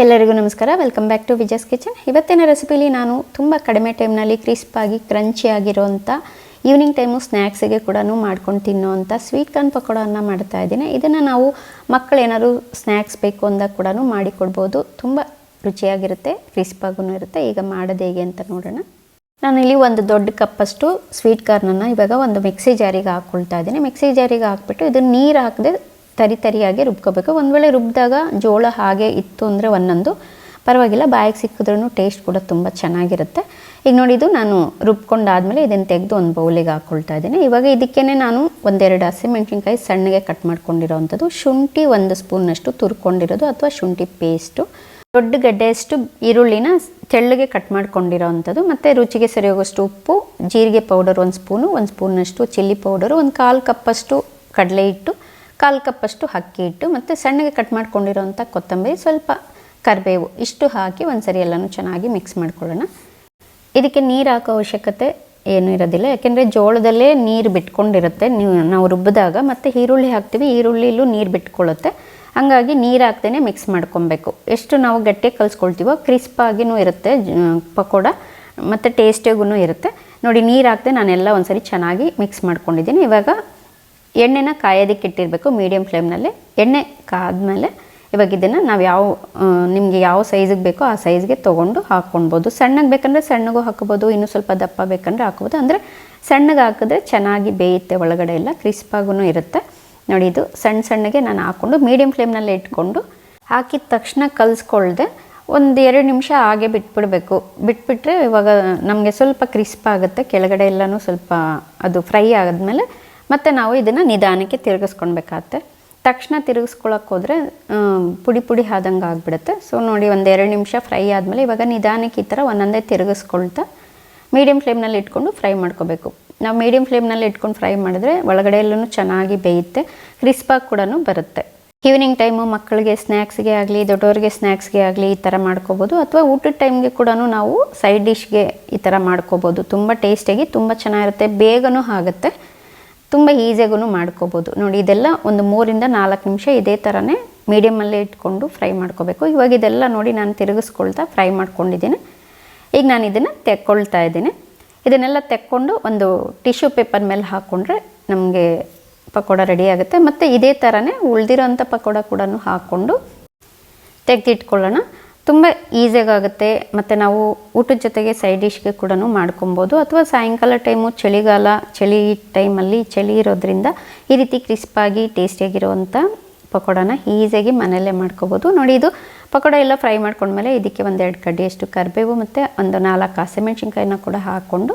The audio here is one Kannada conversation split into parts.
ಎಲ್ಲರಿಗೂ ನಮಸ್ಕಾರ. Welcome back to Vijaya's kitchen. ಇವತ್ತಿನ ರೆಸಿಪಿಲಿ ನಾನು ತುಂಬ ಕಡಿಮೆ ಟೈಮ್ನಲ್ಲಿ ಕ್ರಿಸ್ಪಾಗಿ ಕ್ರಂಚಿ ಆಗಿರೋಂಥ ಈವ್ನಿಂಗ್ ಟೈಮು ಸ್ನ್ಯಾಕ್ಸಿಗೆ ಕೂಡ ಮಾಡ್ಕೊಂಡು ತಿನ್ನೋವಂಥ ಸ್ವೀಟ್ ಕಾರ್ನ್ ಪಕೋಡವನ್ನು ಮಾಡ್ತಾ ಇದ್ದೀನಿ. ಇದನ್ನು ನಾವು ಮಕ್ಕಳು ಏನಾದ್ರು ಸ್ನ್ಯಾಕ್ಸ್ ಬೇಕು ಅಂದಾಗ ಕೂಡ ಮಾಡಿಕೊಡ್ಬೋದು. ತುಂಬ ರುಚಿಯಾಗಿರುತ್ತೆ, ಕ್ರಿಸ್ಪಾಗೂ ಇರುತ್ತೆ. ಈಗ ಮಾಡೋದು ಹೇಗೆ ಅಂತ ನೋಡೋಣ. ನಾನಿಲ್ಲಿ ಒಂದು ದೊಡ್ಡ ಕಪ್ಪಷ್ಟು ಸ್ವೀಟ್ ಕಾರ್ನನ್ನು ಇವಾಗ ಒಂದು ಮಿಕ್ಸಿ ಜಾರಿಗೆ ಹಾಕ್ಕೊಳ್ತಾ ಇದ್ದೀನಿ. ಮಿಕ್ಸಿ ಜಾರಿಗೆ ಹಾಕ್ಬಿಟ್ಟು ಇದನ್ನು ನೀರು ಹಾಕದೆ ತರಿಯಾಗಿ ರುಬ್ಕೋಬೇಕು. ಒಂದು ವೇಳೆ ರುಬ್ಬಿದಾಗ ಜೋಳ ಹಾಗೆ ಇತ್ತು ಅಂದರೆ ಒಂದೊಂದು ಪರವಾಗಿಲ್ಲ, ಬಾಯಿಗೆ ಸಿಕ್ಕಿದ್ರೂ ಟೇಸ್ಟ್ ಕೂಡ ತುಂಬ ಚೆನ್ನಾಗಿರುತ್ತೆ. ಈಗ ನೋಡಿ, ಇದು ನಾನು ರುಬ್ಕೊಂಡಾದಮೇಲೆ ಇದನ್ನು ತೆಗೆದು ಒಂದು ಬೌಲಿಗೆ ಹಾಕ್ಕೊಳ್ತಾ ಇದ್ದೀನಿ. ಇವಾಗ ಇದಕ್ಕೇ ನಾನು ಒಂದೆರಡು ಹಸಿಮೆಣ್ಸಿನ್ಕಾಯಿ ಸಣ್ಣಗೆ ಕಟ್ ಮಾಡ್ಕೊಂಡಿರೋವಂಥದ್ದು, ಶುಂಠಿ 1 ಸ್ಪೂನ್ನಷ್ಟು ತುರ್ಕೊಂಡಿರೋದು ಅಥವಾ ಶುಂಠಿ ಪೇಸ್ಟು, ದೊಡ್ಡ ಗಡ್ಡೆಯಷ್ಟು ಈರುಳ್ಳಿನ ತೆಳ್ಳಗೆ ಕಟ್ ಮಾಡ್ಕೊಂಡಿರೋವಂಥದ್ದು, ಮತ್ತು ರುಚಿಗೆ ಸರಿ ಹೋಗೋಷ್ಟು ಉಪ್ಪು, ಜೀರಿಗೆ ಪೌಡರ್ 1 ಸ್ಪೂನು, 1 ಸ್ಪೂನ್ನಷ್ಟು ಚಿಲ್ಲಿ ಪೌಡರು, 1/4 ಕಪ್ಪಷ್ಟು ಕಡಲೆ ಹಿಟ್ಟು, 1/4 ಕಪ್ಪಷ್ಟು ಅಕ್ಕಿ ಹಿಟ್ಟು, ಮತ್ತು ಸಣ್ಣಗೆ ಕಟ್ ಮಾಡ್ಕೊಂಡಿರೋಂಥ ಕೊತ್ತಂಬರಿ, ಸ್ವಲ್ಪ ಕರಿಬೇವು, ಇಷ್ಟು ಹಾಕಿ ಒಂದ್ಸರಿ ಎಲ್ಲನೂ ಚೆನ್ನಾಗಿ ಮಿಕ್ಸ್ ಮಾಡ್ಕೊಳ್ಳೋಣ. ಇದಕ್ಕೆ ನೀರು ಹಾಕೋ ಅವಶ್ಯಕತೆ ಏನೂ ಇರೋದಿಲ್ಲ, ಯಾಕೆಂದರೆ ಜೋಳದಲ್ಲೇ ನೀರು ಬಿಟ್ಕೊಂಡಿರುತ್ತೆ ನಾವು ರುಬ್ಬಿದಾಗ. ಮತ್ತು ಈರುಳ್ಳಿ ಹಾಕ್ತೀವಿ, ಈರುಳ್ಳಿಲೂ ನೀರು ಬಿಟ್ಕೊಳ್ಳುತ್ತೆ. ಹಾಗಾಗಿ ನೀರು ಹಾಕ್ದೇ ಮಿಕ್ಸ್ ಮಾಡ್ಕೊಬೇಕು. ಎಷ್ಟು ನಾವು ಗಟ್ಟಿಯಾಗಿ ಕಲಿಸ್ಕೊಳ್ತೀವೋ ಕ್ರಿಸ್ಪಾಗಿಯೂ ಇರುತ್ತೆ ಪಕೋಡ, ಮತ್ತು ಟೇಸ್ಟಿಗೂ ಇರುತ್ತೆ. ನೋಡಿ, ನೀರು ಹಾಕದೆ ನಾನೆಲ್ಲ ಒಂದ್ಸರಿ ಚೆನ್ನಾಗಿ ಮಿಕ್ಸ್ ಮಾಡ್ಕೊಂಡಿದ್ದೀನಿ. ಇವಾಗ ಎಣ್ಣೆನ ಕಾಯೋದಕ್ಕೆ ಇಟ್ಟಿರಬೇಕು ಮೀಡಿಯಮ್ ಫ್ಲೇಮ್ನಲ್ಲಿ. ಎಣ್ಣೆ ಕಾದ್ಮೇಲೆ ಇವಾಗ ಇದನ್ನು ನಾವು ನಿಮಗೆ ಯಾವ ಸೈಜಿಗೆ ಬೇಕೋ ಆ ಸೈಜ್ಗೆ ತೊಗೊಂಡು ಹಾಕ್ಕೊಳ್ಬೋದು. ಸಣ್ಣಗೆ ಬೇಕಂದರೆ ಸಣ್ಣಗೂ ಹಾಕ್ಬೋದು, ಇನ್ನೂ ಸ್ವಲ್ಪ ದಪ್ಪ ಬೇಕಂದರೆ ಹಾಕ್ಬೋದು. ಅಂದರೆ ಸಣ್ಣಗೆ ಹಾಕಿದ್ರೆ ಚೆನ್ನಾಗಿ ಬೇಯುತ್ತೆ, ಒಳಗಡೆ ಎಲ್ಲ ಕ್ರಿಸ್ಪಾಗೂ ಇರುತ್ತೆ. ನೋಡಿ, ಇದು ಸಣ್ಣಗೆ ನಾನು ಹಾಕ್ಕೊಂಡು ಮೀಡಿಯಮ್ ಫ್ಲೇಮ್ನಲ್ಲೇ ಇಟ್ಕೊಂಡು ಹಾಕಿದ ತಕ್ಷಣ ಕಲಿಸ್ಕೊಳ್ದೆ 1-2 ನಿಮಿಷ ಹಾಗೆ ಬಿಟ್ಬಿಡಬೇಕು. ಬಿಟ್ಬಿಟ್ರೆ ಇವಾಗ ನಮಗೆ ಸ್ವಲ್ಪ ಕ್ರಿಸ್ಪ್ ಆಗುತ್ತೆ, ಕೆಳಗಡೆ ಎಲ್ಲನೂ ಸ್ವಲ್ಪ ಅದು ಫ್ರೈ ಆದಮೇಲೆ ಮತ್ತು ನಾವು ಇದನ್ನು ನಿಧಾನಕ್ಕೆ ತಿರುಗಿಸ್ಕೊಳ್ಬೇಕಾಗತ್ತೆ. ತಕ್ಷಣ ತಿರುಗಿಸ್ಕೊಳಕ್ಕೆ ಹೋದರೆ ಪುಡಿ ಆದಂಗೆ ಆಗಿಬಿಡುತ್ತೆ. ಸೊ ನೋಡಿ, 1-2 ನಿಮಿಷ ಫ್ರೈ ಆದಮೇಲೆ ಇವಾಗ ನಿಧಾನಕ್ಕೆ ಈ ಥರ ಒಂದೊಂದೇ ತಿರುಗಿಸ್ಕೊಳ್ತಾ ಮೀಡಿಯಮ್ ಫ್ಲೇಮ್ನಲ್ಲಿ ಇಟ್ಕೊಂಡು ಫ್ರೈ ಮಾಡ್ಕೋಬೇಕು. ನಾವು ಮೀಡಿಯಮ್ ಫ್ಲೇಮ್ನಲ್ಲಿ ಇಟ್ಕೊಂಡು ಫ್ರೈ ಮಾಡಿದ್ರೆ ಒಳಗಡೆ ಎಲ್ಲೂ ಚೆನ್ನಾಗಿ ಬೇಯುತ್ತೆ, ಕ್ರಿಸ್ಪಾಗಿ ಕೂಡ ಬರುತ್ತೆ. ಈವ್ನಿಂಗ್ ಟೈಮು ಮಕ್ಕಳಿಗೆ ಸ್ನ್ಯಾಕ್ಸ್ಗೆ ಆಗಲಿ, ದೊಡ್ಡವ್ರಿಗೆ ಸ್ನ್ಯಾಕ್ಸ್ಗೆ ಆಗಲಿ ಈ ಥರ ಮಾಡ್ಕೋಬೋದು. ಅಥವಾ ಊಟದ ಟೈಮ್ಗೆ ಕೂಡ ನಾವು ಸೈಡ್ ಡಿಶ್ಗೆ ಈ ಥರ ಮಾಡ್ಕೋಬೋದು. ತುಂಬ ಟೇಸ್ಟಿಯಾಗಿ ತುಂಬ ಚೆನ್ನಾಗಿರುತ್ತೆ, ಬೇಗನೂ ಆಗುತ್ತೆ, ತುಂಬ ಈಸಿಯಾಗೂ ಮಾಡ್ಕೋಬೋದು. ನೋಡಿ, ಇದೆಲ್ಲ ಒಂದು 3-4 ನಿಮಿಷ ಇದೇ ಥರನೇ ಮೀಡಿಯಮಲ್ಲೇ ಇಟ್ಕೊಂಡು ಫ್ರೈ ಮಾಡ್ಕೋಬೇಕು. ಇವಾಗ ಇದೆಲ್ಲ ನೋಡಿ ನಾನು ತಿರುಗಿಸ್ಕೊಳ್ತಾ ಫ್ರೈ ಮಾಡ್ಕೊಂಡಿದ್ದೀನಿ. ಈಗ ನಾನು ಇದನ್ನು ತೆಕ್ಕೊಳ್ತಾ ಇದ್ದೀನಿ. ಇದನ್ನೆಲ್ಲ ತೆಕ್ಕೊಂಡು ಒಂದು ಟಿಶ್ಯೂ ಪೇಪರ್ ಮೇಲೆ ಹಾಕ್ಕೊಂಡ್ರೆ ನಮಗೆ ಪಕೋಡ ರೆಡಿ ಆಗುತ್ತೆ. ಮತ್ತು ಇದೇ ಥರನೇ ಉಳಿದಿರೋಂಥ ಪಕೋಡ ಕೂಡ ಹಾಕ್ಕೊಂಡು ತೆಗೆದಿಟ್ಕೊಳ್ಳೋಣ. ತುಂಬ ಈಸಿಯಾಗುತ್ತೆ. ಮತ್ತು ನಾವು ಊಟದ ಜೊತೆಗೆ ಸೈಡ್ ಡಿಶ್ಗೆ ಕೂಡ ಮಾಡ್ಕೊಬೋದು. ಅಥವಾ ಸಾಯಂಕಾಲ ಟೈಮು, ಚಳಿ ಟೈಮಲ್ಲಿ ಚಳಿ ಇರೋದ್ರಿಂದ ಈ ರೀತಿ ಕ್ರಿಸ್ಪಾಗಿ ಟೇಸ್ಟಿಯಾಗಿರುವಂಥ ಪಕೋಡನ ಈಸಿಯಾಗಿ ಮನೆಯಲ್ಲೇ ಮಾಡ್ಕೋಬೋದು. ನೋಡಿ, ಇದು ಪಕೋಡ ಎಲ್ಲ ಫ್ರೈ ಮಾಡ್ಕೊಂಡ್ಮೇಲೆ ಇದಕ್ಕೆ 1-2 ಕಡ್ಡಿಯಷ್ಟು ಕರಿಬೇವು ಮತ್ತು 1-4 ಹಸಿಮೆಣ್ಸಿನ್ಕಾಯಿನ ಕೂಡ ಹಾಕ್ಕೊಂಡು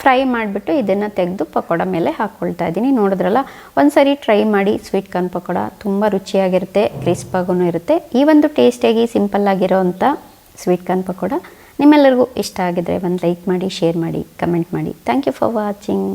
ಫ್ರೈ ಮಾಡಿಬಿಟ್ಟು ಇದನ್ನು ತೆಗೆದು ಪಕೋಡ ಮೇಲೆ ಹಾಕ್ಕೊಳ್ತಾ ಇದ್ದೀನಿ. ನೋಡಿದ್ರಲ್ಲ, ಒಂದ್ಸರಿ ಟ್ರೈ ಮಾಡಿ. ಸ್ವೀಟ್ ಕಾರ್ನ್ ಪಕೋಡ ತುಂಬ ರುಚಿಯಾಗಿರುತ್ತೆ, ಕ್ರಿಸ್ಪಾಗೂ ಇರುತ್ತೆ. ಈ ಒಂದು ಟೇಸ್ಟಿಯಾಗಿ ಸಿಂಪಲ್ಲಾಗಿರೋವಂಥ ಸ್ವೀಟ್ ಕಾರ್ನ್ ಪಕೋಡ ನಿಮ್ಮೆಲ್ಲರಿಗೂ ಇಷ್ಟ ಆಗಿದ್ರೆ ಒಂದು ಲೈಕ್ ಮಾಡಿ, ಶೇರ್ ಮಾಡಿ, ಕಮೆಂಟ್ ಮಾಡಿ. Thank you for watching.